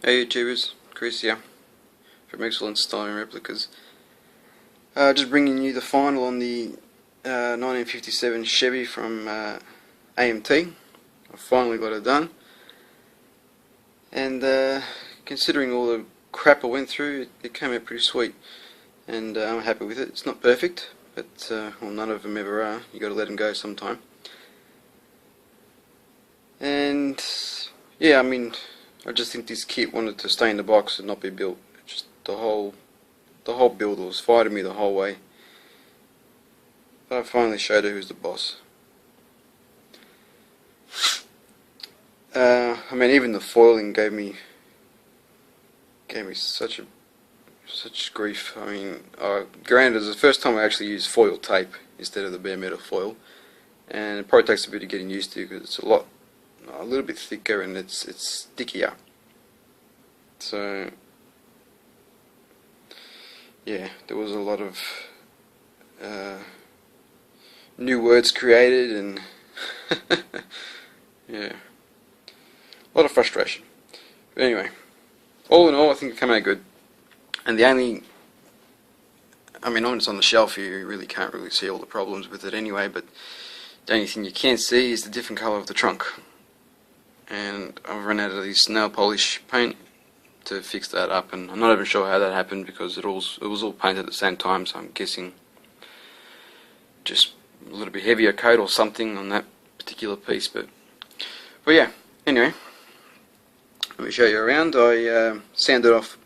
Hey YouTubers, Chris here from Excellent Styling Replicas. Just bringing you the final on the 1957 Chevy from AMT. I finally got it done, and considering all the crap I went through, it came out pretty sweet, and I'm happy with it. It's not perfect, but well, none of them ever are. You got to let them go sometime. And yeah, I mean, I just think this kit wanted to stay in the box and not be built. Just the whole builder was fighting me the whole way. But I finally showed her who's the boss. I mean, even the foiling gave me such grief. I mean, granted, it's the first time I actually used foil tape instead of the bare metal foil, and it probably takes a bit of getting used to because it's a little bit thicker and it's stickier. So yeah, there was a lot of new words created and yeah, a lot of frustration. But anyway, all in all, I think it came out good. And the only, I mean, when it's on the shelf, you really can't really see all the problems with it anyway, but the only thing you can see is the different colour of the trunk. And I've run out of this nail polish paint to fix that up, and I'm not even sure how that happened because it was all painted at the same time, so I'm guessing just a little bit heavier coat or something on that particular piece. But yeah, anyway, let me show you around. I sanded off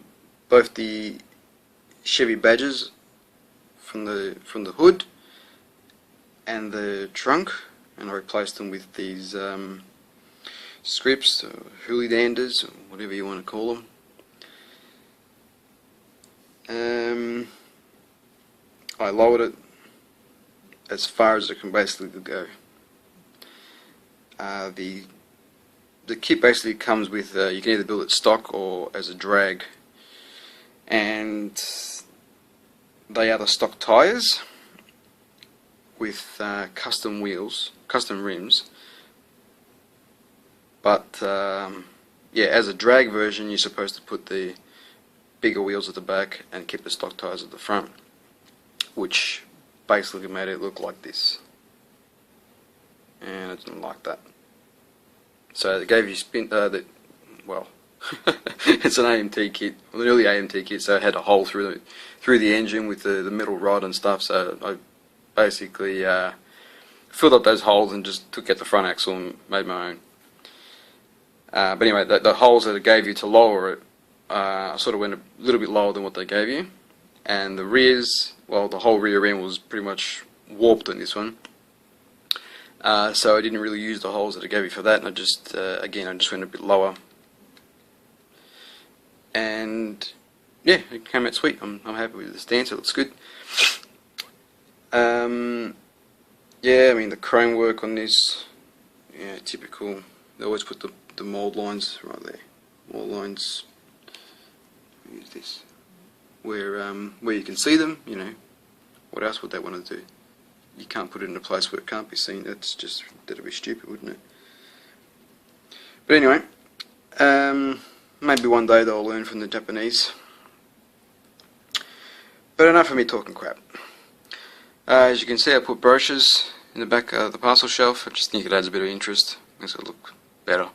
both the Chevy badges from the hood and the trunk, and I replaced them with these scripts, or Hooly-Danders, or whatever you want to call them. I lowered it as far as it can basically go. The kit basically comes with, you can either build it stock or as a drag, and they are the stock tyres with custom wheels, custom rims. But yeah, as a drag version, you're supposed to put the bigger wheels at the back and keep the stock tyres at the front, which basically made it look like this, and it didn't like that. So they gave you spin. Well, it's an AMT kit, an early AMT kit, so it had a hole through the engine with the metal rod and stuff. So I basically filled up those holes and just took out the front axle and made my own. But anyway, the holes that it gave you to lower it, I sort of went a little bit lower than what they gave you. And the rears, well, the whole rear end was pretty much warped in this one. So I didn't really use the holes that it gave you for that, and I just, again, I just went a bit lower. And yeah, it came out sweet. I'm happy with the stance, it looks good. Yeah, I mean, the chrome work on this, yeah, typical. They always put the mold lines right there. Mold lines. Use this where you can see them. You know, what else would they want to do? You can't put it in a place where it can't be seen. That'd be stupid, wouldn't it? But anyway, maybe one day they'll learn from the Japanese. But enough of me talking crap. As you can see, I put brochures in the back of the parcel shelf. I just think it adds a bit of interest, makes it look better.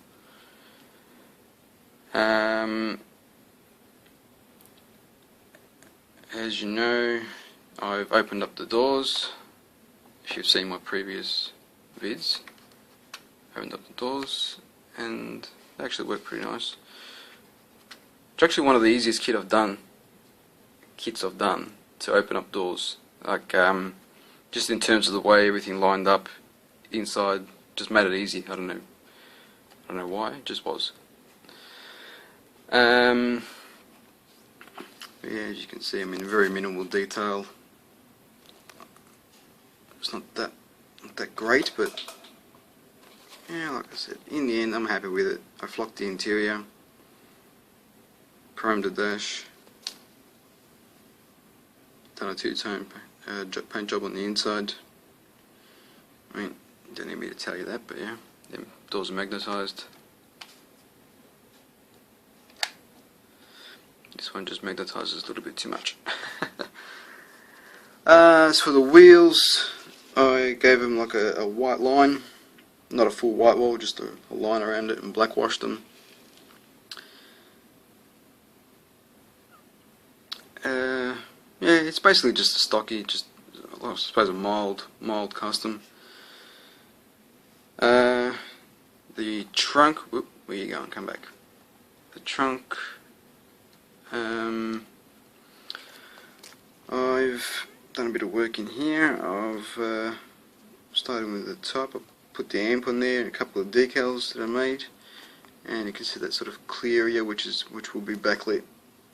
As you know, I've opened up the doors. If you've seen my previous vids, opened up the doors, and they actually work pretty nice. It's actually one of the easiest kits I've done to open up doors. Like, just in terms of the way everything lined up inside, just made it easy. I don't know why, it just was. Yeah, as you can see, I'm in very minimal detail. It's not that great, but yeah, like I said, in the end, I'm happy with it. I flocked the interior, chromed the dash, done a two-tone paint job on the inside. I mean, don't need me to tell you that, but yeah, the doors are magnetised. This one just magnetizes a little bit too much. As for the wheels, I gave them like a white line, not a full white wall, just a line around it, and black washed them. Yeah, it's basically just a stocky, just I suppose a mild custom. The trunk, whoop, where you going? Come back. The trunk. I've done a bit of work in here. I've started with the top. I put the amp on there and a couple of decals that I made, and you can see that sort of clear area which will be backlit.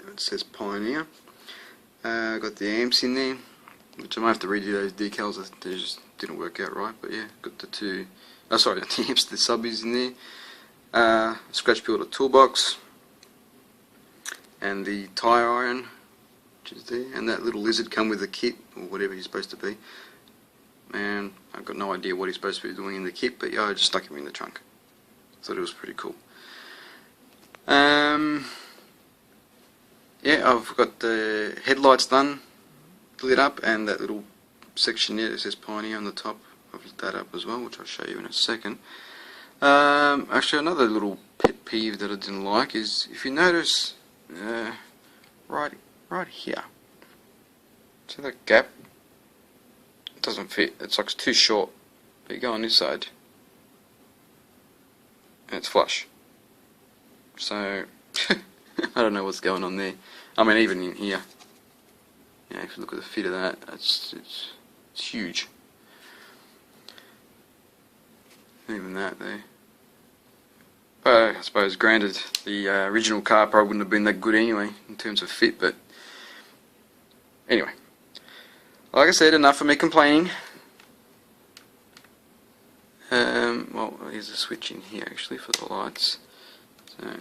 It says Pioneer. I got the amps in there, which I might have to redo those decals. They just didn't work out right. But yeah, got the two. Oh, sorry, the amps, the subbies in there. Scratch builder toolbox, and the tire iron, which is there, and that little lizard come with the kit, or whatever he's supposed to be. And I've got no idea what he's supposed to be doing in the kit, but yeah, I just stuck him in the trunk. Thought it was pretty cool. Yeah, I've got the headlights done, lit up, and that little section there that says Pioneer on the top. I've lit that up as well, which I'll show you in a second. Actually, another little pet peeve that I didn't like is, if you notice, right here, see that gap? It doesn't fit. It's like too short. But you go on this side, and it's flush. So I don't know what's going on there. I mean, even in here, yeah, if you look at the fit of that, it's huge. Even that there. But I suppose, granted, the original car probably wouldn't have been that good anyway in terms of fit. But anyway, like I said, enough of me complaining. Well, here's a switch in here actually for the lights. So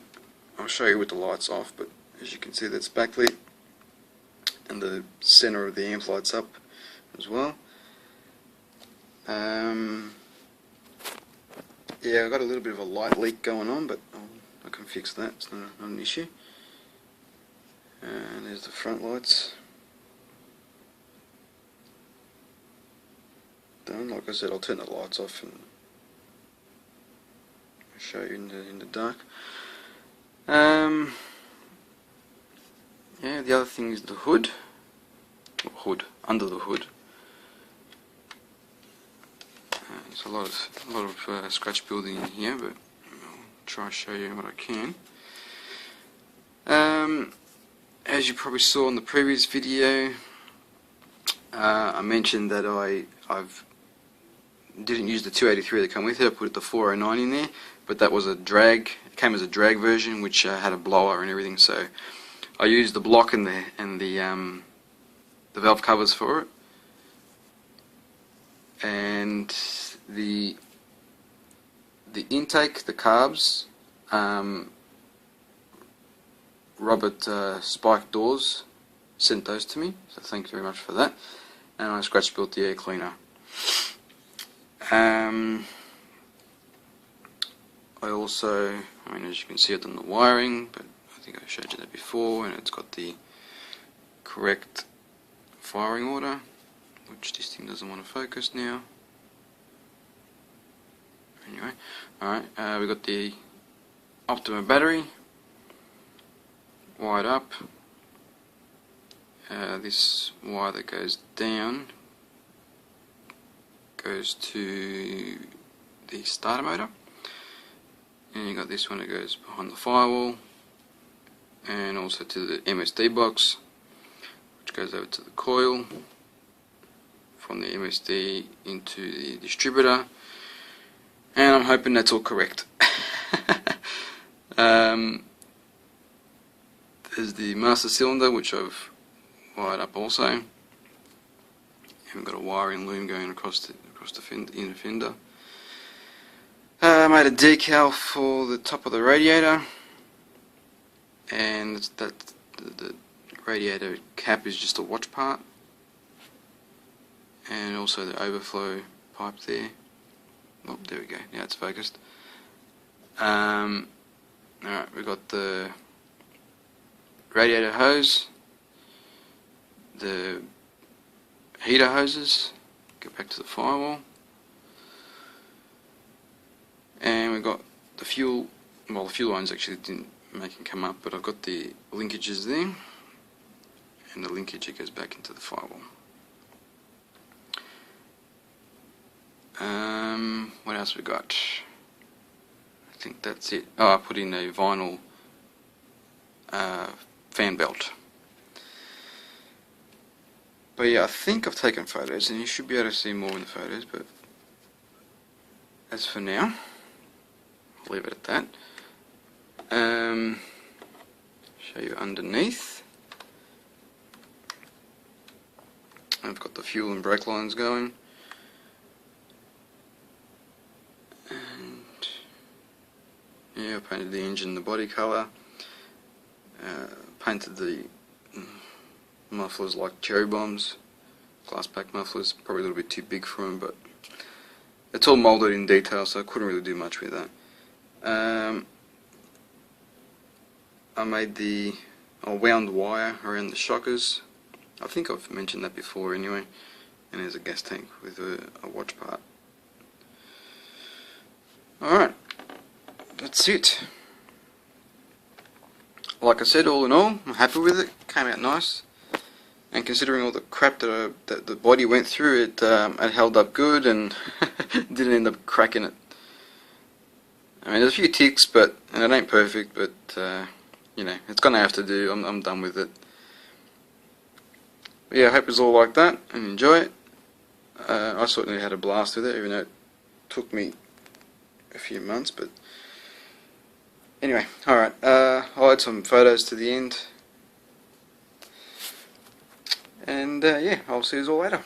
I'll show you with the lights off, but as you can see, that's backlit, and the center of the amp lights up as well. Yeah, I've got a little bit of a light leak going on, but I can fix that. It's not an issue. And there's the front lights. Done. Like I said, I'll turn the lights off and show you in the dark. Yeah, the other thing is the hood. Under the hood. There's a lot of scratch building in here, but I'll try to show you what I can. As you probably saw in the previous video, I mentioned that I've didn't use the 283 that come with it. I put the 409 in there, but that was a drag. It came as a drag version, which had a blower and everything. So I used the block and the valve covers for it, and the intake, the carbs, Robert Spike Doors sent those to me, so thank you very much for that. And I scratch built the air cleaner. I also, I mean, as you can see, I've done the wiring, but I think I showed you that before, and it's got the correct firing order, which this thing doesn't want to focus now. Anyway, alright, we've got the Optima battery wired up. This wire that goes down goes to the starter motor, and you got this one that goes behind the firewall, and also to the MSD box, which goes over to the coil, from the MSD into the distributor, and I'm hoping that's all correct. There's the master cylinder, which I've wired up also, and we've got a wiring loom going across the inner fender. I made a decal for the top of the radiator, and the radiator cap is just a watch part, and also the overflow pipe there. Oh, there we go. Now it's focused. Alright, we've got the radiator hose, the heater hoses, go back to the firewall, and we've got the fuel. Well, the fuel lines actually didn't make it come up, but I've got the linkages there, and the linkage it goes back into the firewall. What else we got? I think that's it. Oh, I put in a vinyl fan belt. But yeah, I think I've taken photos, and you should be able to see more in the photos, but as for now, I'll leave it at that. Show you underneath. I've got the fuel and brake lines going. And yeah, I painted the engine the body colour. Painted the mufflers like cherry bombs, glass back mufflers, probably a little bit too big for them, but it's all moulded in detail, so I couldn't really do much with that. I wound wire around the shockers. I think I've mentioned that before anyway. And there's a gas tank with a watch part. Alright, that's it. Like I said, all in all, I'm happy with it. Came out nice. And considering all the crap that the body went through, it held up good and didn't end up cracking it. I mean, there's a few ticks, and it ain't perfect, but you know, it's gonna have to do. I'm done with it. But yeah, I hope it's all like that and enjoy it. I certainly had a blast with it, even though it took me a few months. But anyway, alright, I'll add some photos to the end. And yeah, I'll see you all later.